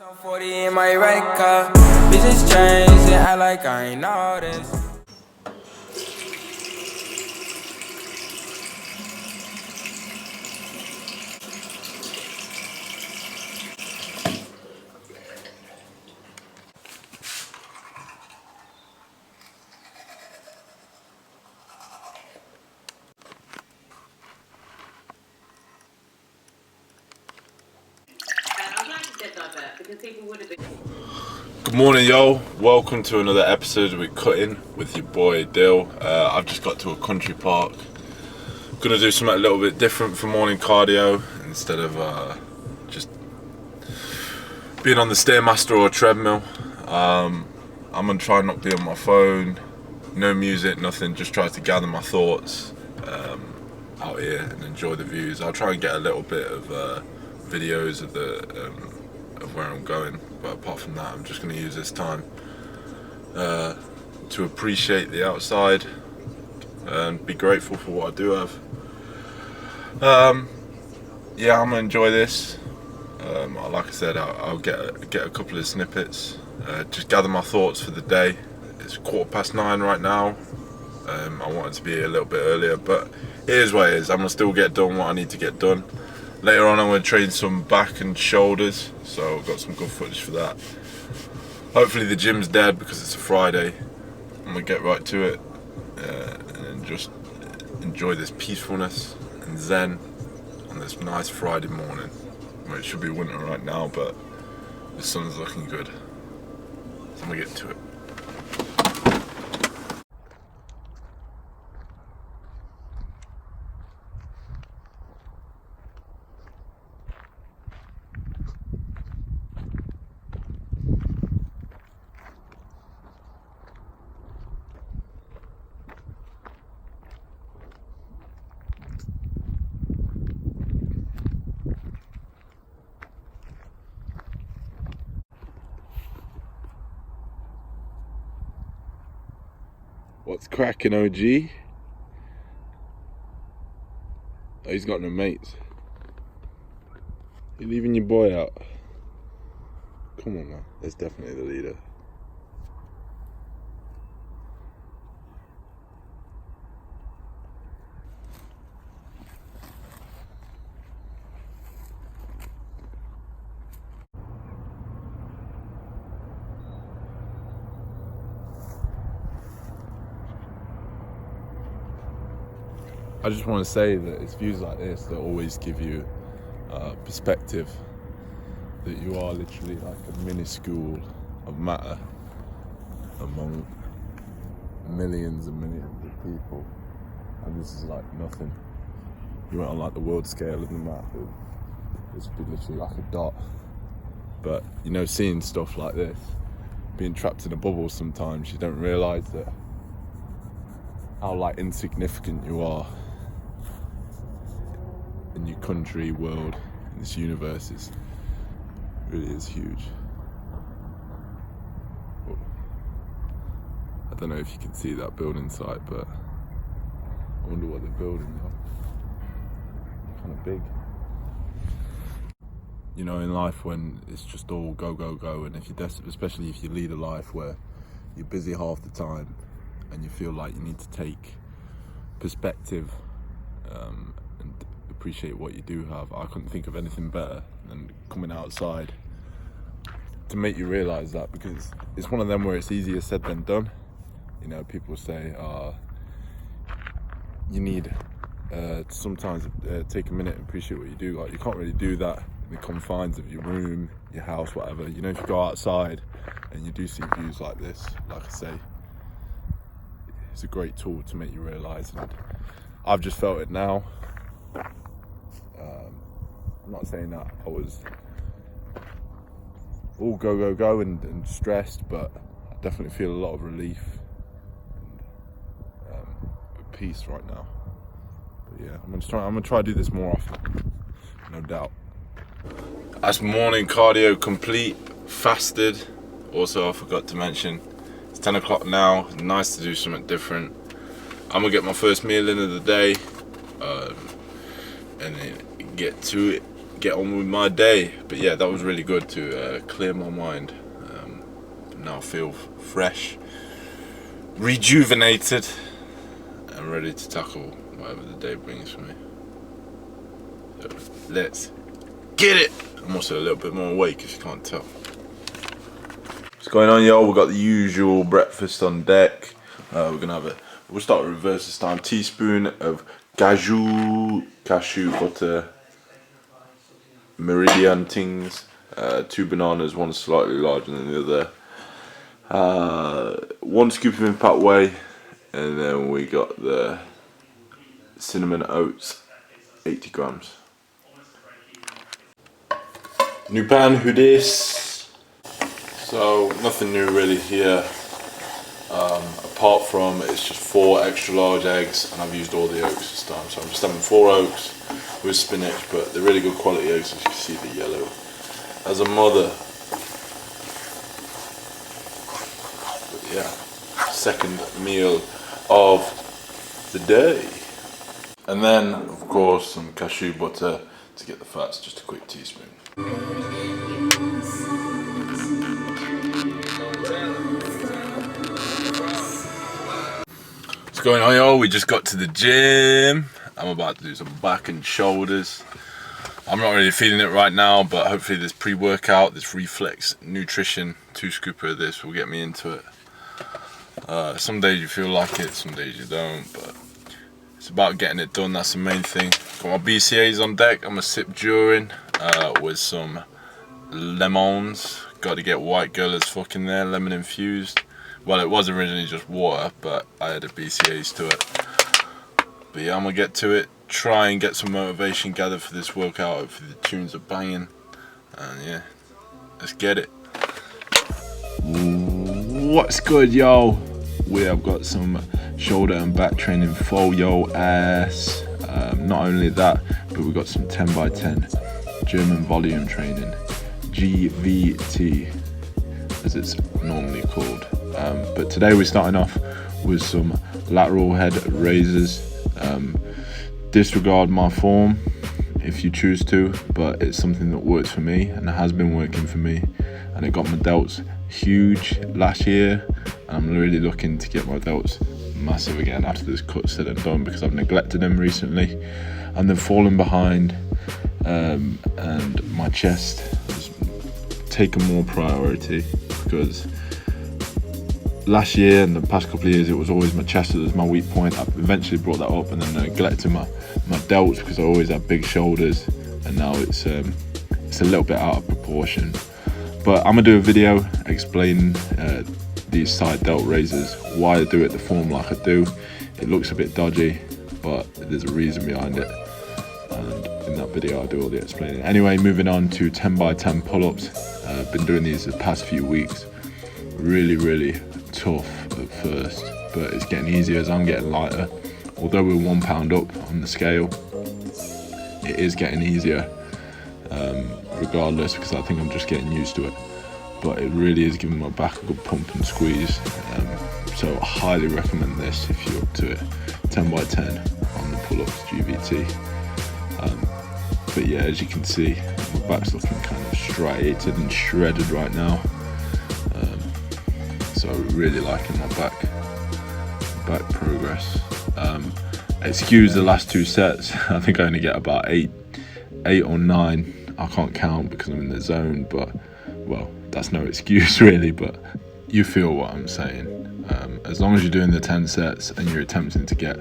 I'm 40 in my right car. Bitches change and act like I ain't noticed. Good morning, y'all. Welcome to another episode with Cutting with your boy Dill. I've just got to a country park. Gonna do something a little bit different for morning cardio instead of just being on the Stairmaster or treadmill. I'm gonna try and not be on my phone, no music, nothing. Just try to gather my thoughts out here and enjoy the views. I'll try and get a little bit of videos of of where I'm going, but apart from that, I'm just going to use this time to appreciate the outside and be grateful for what I do have. Yeah, I'm going to enjoy this. Like I said, I'll get a couple of snippets, just gather my thoughts for the day. It's 9:15 right now. I wanted to be a little bit earlier, but it is what it is. I'm going to still get done what I need to get done. Later on I'm going to train some back and shoulders, so I've got some good footage for that. Hopefully the gym's dead because it's a Friday. I'm going to get right to it and just enjoy this peacefulness and zen on this nice Friday morning. Well, it should be winter right now, but the sun's looking good. So I'm going to get to it. What's cracking, OG? Oh, he's got no mates. You leaving your boy out? Come on, man. That's definitely the leader. I just want to say that it's views like this that always give you perspective, that you are literally like a minuscule of matter among millions and millions of people, and this is like nothing. You went on like the world scale of the map, this would be literally like a dot. But you know, seeing stuff like this, being trapped in a bubble, sometimes you don't realise that how like insignificant you are in your country, world, in this universe. Really is huge. I don't know if you can see that building site, but I wonder what they're building now. Kind of big. You know, in life when it's just all go, go, go, and if you're especially if you lead a life where you're busy half the time and you feel like you need to take perspective and appreciate what you do have, I couldn't think of anything better than coming outside to make you realise that, because it's one of them where it's easier said than done. You know, people say you need to sometimes take a minute and appreciate what you do. Like, you can't really do that in the confines of your room, your house, whatever. You know, if you go outside and you do see views like this, like I say, it's a great tool to make you realise, and I've just felt it now. I'm not saying that I was all go, go, go and stressed, but I definitely feel a lot of relief and peace right now. But yeah, I'm gonna try to do this more often, no doubt. That's morning cardio complete, fasted. Also, I forgot to mention, it's 10 o'clock now. It's nice to do something different. I'm gonna get my first meal in of the day, and then get get on with my day. But yeah, that was really good to clear my mind. Now I feel fresh, rejuvenated, and ready to tackle whatever the day brings for me. So let's get it. I'm also a little bit more awake, if you can't tell. What's going on, y'all? We've got the usual breakfast on deck. We'll start with reverse this time. Teaspoon of cashew butter, meridian things, 2 bananas, one slightly larger than the other, 1 scoop of impact whey, and then we got the cinnamon oats, 80 grams. New pan, who dis? So nothing new really here, apart from it's just 4 extra large eggs, and I've used all the yolks this time. So I'm just having 4 yolks with spinach, but they're really good quality eggs, as you can see the yellow as a mother. But yeah, second meal of the day. And then of course some cashew butter to get the fats, just a quick teaspoon. What's going on, y'all? We just got to the gym. I'm about to do some back and shoulders. I'm not really feeling it right now, but hopefully this pre-workout, this reflex nutrition 2 scooper of this will get me into it. Some days you feel like it, some days you don't, but it's about getting it done. That's the main thing. Got my BCAAs on deck. I'm gonna sip during with some lemons. Got to get white girl as fuck in there, lemon infused. Well, it was originally just water, but I added BCAAs to it. But yeah, I'm gonna get to it. Try and get some motivation gathered for this workout. Hopefully the tunes are banging, and yeah, let's get it. What's good, yo? We have got some shoulder and back training for yo ass. Not only that, but we've got some 10 by 10 German volume training, GVT as it's normally called. But today we're starting off with some lateral head raises. Disregard my form if you choose to, but it's something that works for me and it has been working for me, and it got my delts huge last year, and I'm really looking to get my delts massive again after this cut said and done, because I've neglected them recently and they've fallen behind, and my chest has taken more priority, because last year and the past couple of years it was always my chest that was my weak point. I eventually brought that up and then neglected my delts because I always had big shoulders, and now it's a little bit out of proportion. But I'm gonna do a video explaining these side delt raises, why I do it the form like I do. It looks a bit dodgy, but there's a reason behind it, and in that video I do all the explaining. Anyway, moving on to 10 by 10 pull-ups. I've been doing these the past few weeks. Really tough at first, but it's getting easier as I'm getting lighter. Although we're 1 pound up on the scale, it is getting easier regardless, because I think I'm just getting used to it. But it really is giving my back a good pump and squeeze, so I highly recommend this if you're up to it. 10 by 10 on the pull-ups GVT. But yeah, as you can see, my back's looking kind of striated and shredded right now. So really liking my back progress. Excuse the last 2 sets. I think I only get about 8 or 9. I can't count because I'm in the zone, but well, that's no excuse really, but you feel what I'm saying. As long as you're doing the 10 sets and you're attempting to get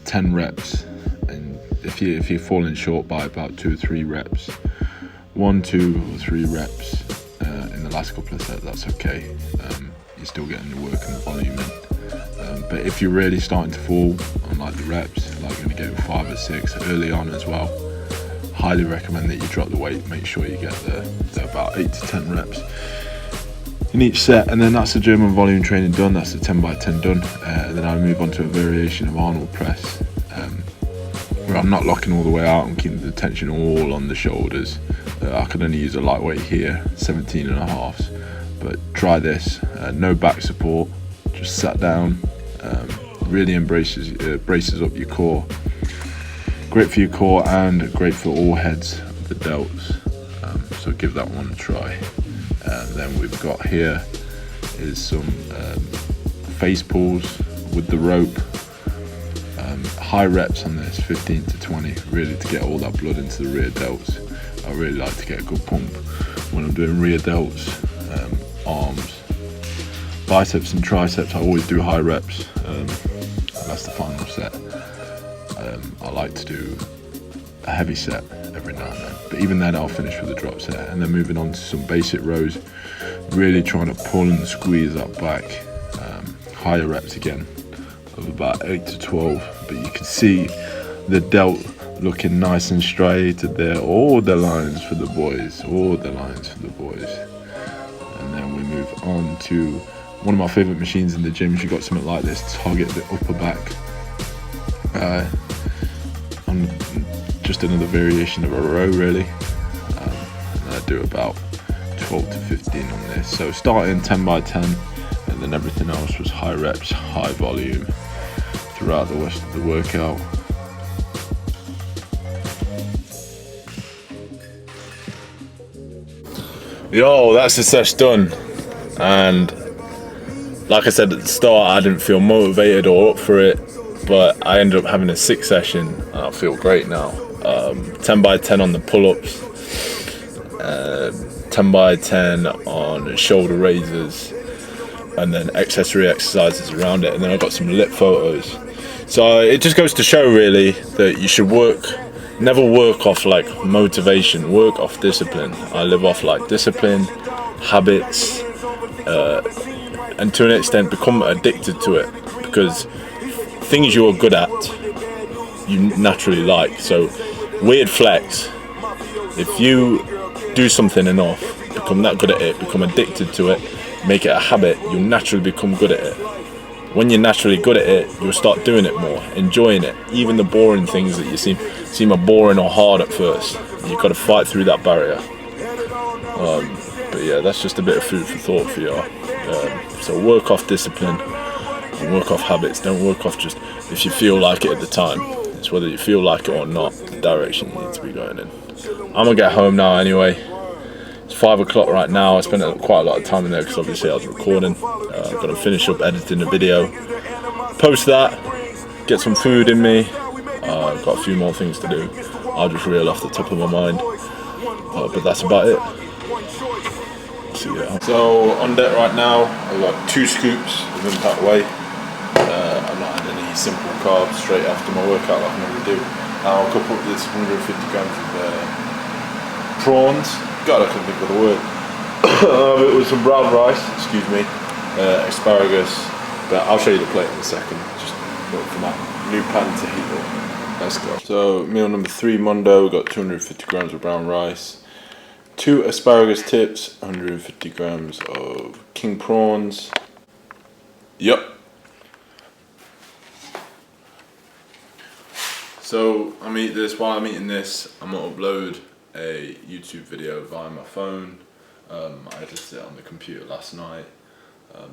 10 reps, and if you're falling short by about 2 or 3 reps, 1, 2 or 3 reps in the last couple of sets, that's okay. You're still getting the work and the volume in. But if you're really starting to fall on like the reps, like you're going to go 5 or 6 early on as well, highly recommend that you drop the weight. Make sure you get the about 8 to 10 reps in each set, and then that's the German volume training done. That's the 10 by 10 done. And then I move on to a variation of Arnold press, where I'm not locking all the way out. I'm keeping the tension all on the shoulders. I can only use a lightweight here, 17.5s. But try this. No back support. Just sat down. Really braces up your core. Great for your core and great for all heads, the delts, so give that one a try. And then we've got here is some face pulls with the rope. High reps on this, 15 to 20, really to get all that blood into the rear delts. I really like to get a good pump when I'm doing rear delts, arms, biceps and triceps. I always do high reps. That's the final set. I like to do a heavy set every now and then, but even then I'll finish with a drop set, and then moving on to some basic rows, really trying to pull and squeeze that back. Higher reps again of about 8 to 12, but you can see the delt looking nice and striated there. All the lines for the boys, all the lines for the boys. And then we move on to one of my favorite machines in the gym. You've got something like this, target the upper back. On just another variation of a row really. And I do about 12 to 15 on this. So starting 10 by 10, and then everything else was high reps, high volume throughout the rest of the workout. Yo, that's the sesh done. And like I said at the start, I didn't feel motivated or up for it, but I ended up having a 6 session and I feel great now. 10 by 10 on the pull-ups, 10 by 10 on shoulder raises, and then accessory exercises around it, and then I got some lip photos. So it just goes to show really that you should never work off like motivation, work off discipline. I live off like discipline, habits, and to an extent become addicted to it, because things you're good at you naturally like. So weird flex, if you do something enough, become that good at it, become addicted to it, make it a habit, you'll naturally become good at it. When you're naturally good at it, you'll start doing it more, enjoying it. Even the boring things that you seem are boring or hard at first, you've got to fight through that barrier. But yeah, that's just a bit of food for thought for y'all. So work off discipline and work off habits. Don't work off just if you feel like it at the time. It's whether you feel like it or not, the direction you need to be going in. I'm gonna get home now anyway. It's 5 o'clock right now. I spent quite a lot of time in there because obviously I was recording. I've got to finish up editing the video, post that, get some food in me. I've got a few more things to do. I'll just reel off the top of my mind. But that's about it. See ya. So on deck right now, I've got 2 scoops of impact whey. I'm not had any simple carbs straight after my workout like I normally do. Now I'll couple up this 150 grams of prawns. God, I couldn't think of the word. It was some brown rice, excuse me, asparagus, but I'll show you the plate in a second. Just wait for my new pan to heat up. Let's go. So meal number 3 Monday, we've got 250 grams of brown rice, 2 asparagus tips, 150 grams of king prawns. Yep. So while I'm eating this, I'm gonna upload a YouTube video via my phone. I edited it on the computer last night.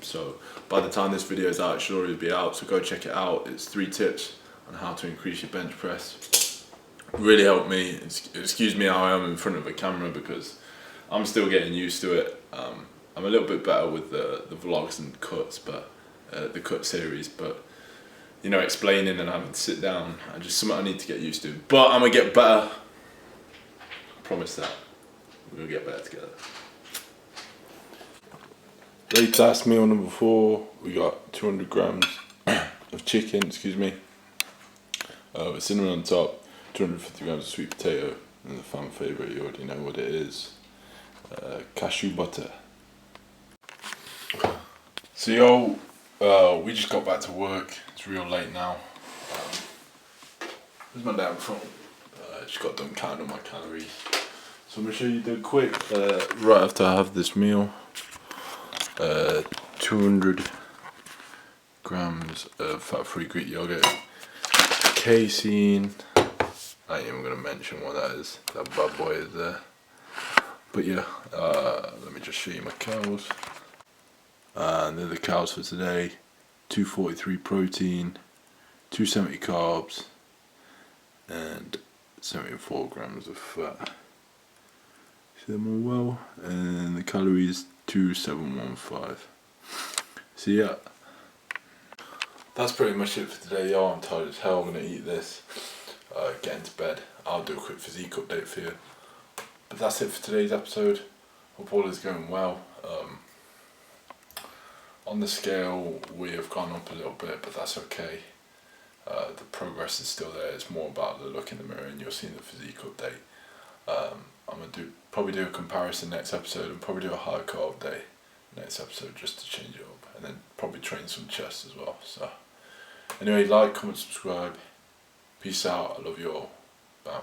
So by the time this video is out, it should already be out, so go check it out. It's 3 tips on how to increase your bench press. Really helped me. Excuse me how I am in front of a camera because I'm still getting used to it. I'm a little bit better with the vlogs and cuts, but the cut series, but you know, explaining and having to sit down, just something I need to get used to. But I'm gonna get better. I promise that. We're gonna get better together. Latest meal number 4, we got 200 grams of chicken, excuse me, with cinnamon on top, 250 grams of sweet potato, and the fan favourite, you already know what it is, cashew butter. So yo, we just got back to work. It's real late now. Where's my damn phone? Just got done counting my calories. So I'm gonna show you the quick, right after I have this meal, 200 grams of fat-free Greek yogurt, casein. I ain't even gonna mention what that is. That bad boy is there. But yeah, let me just show you my cows. And they're the cows for today. 243 protein, 270 carbs, and 74 grams of fat. See them all well. And the calories 2715. So yeah, that's pretty much it for today. Yo, I'm tired as hell. I'm gonna eat this, get into bed. I'll do a quick physique update for you. But that's it for today's episode. Hope all is going well. On the scale, we have gone up a little bit, but that's okay. The progress is still there. It's more about the look in the mirror, and you'll see in the physique update. I'm gonna probably do a comparison next episode, and probably do a high carb day next episode just to change it up, and then probably train some chest as well. So anyway, like, comment, subscribe. Peace out. I love you all. Bye.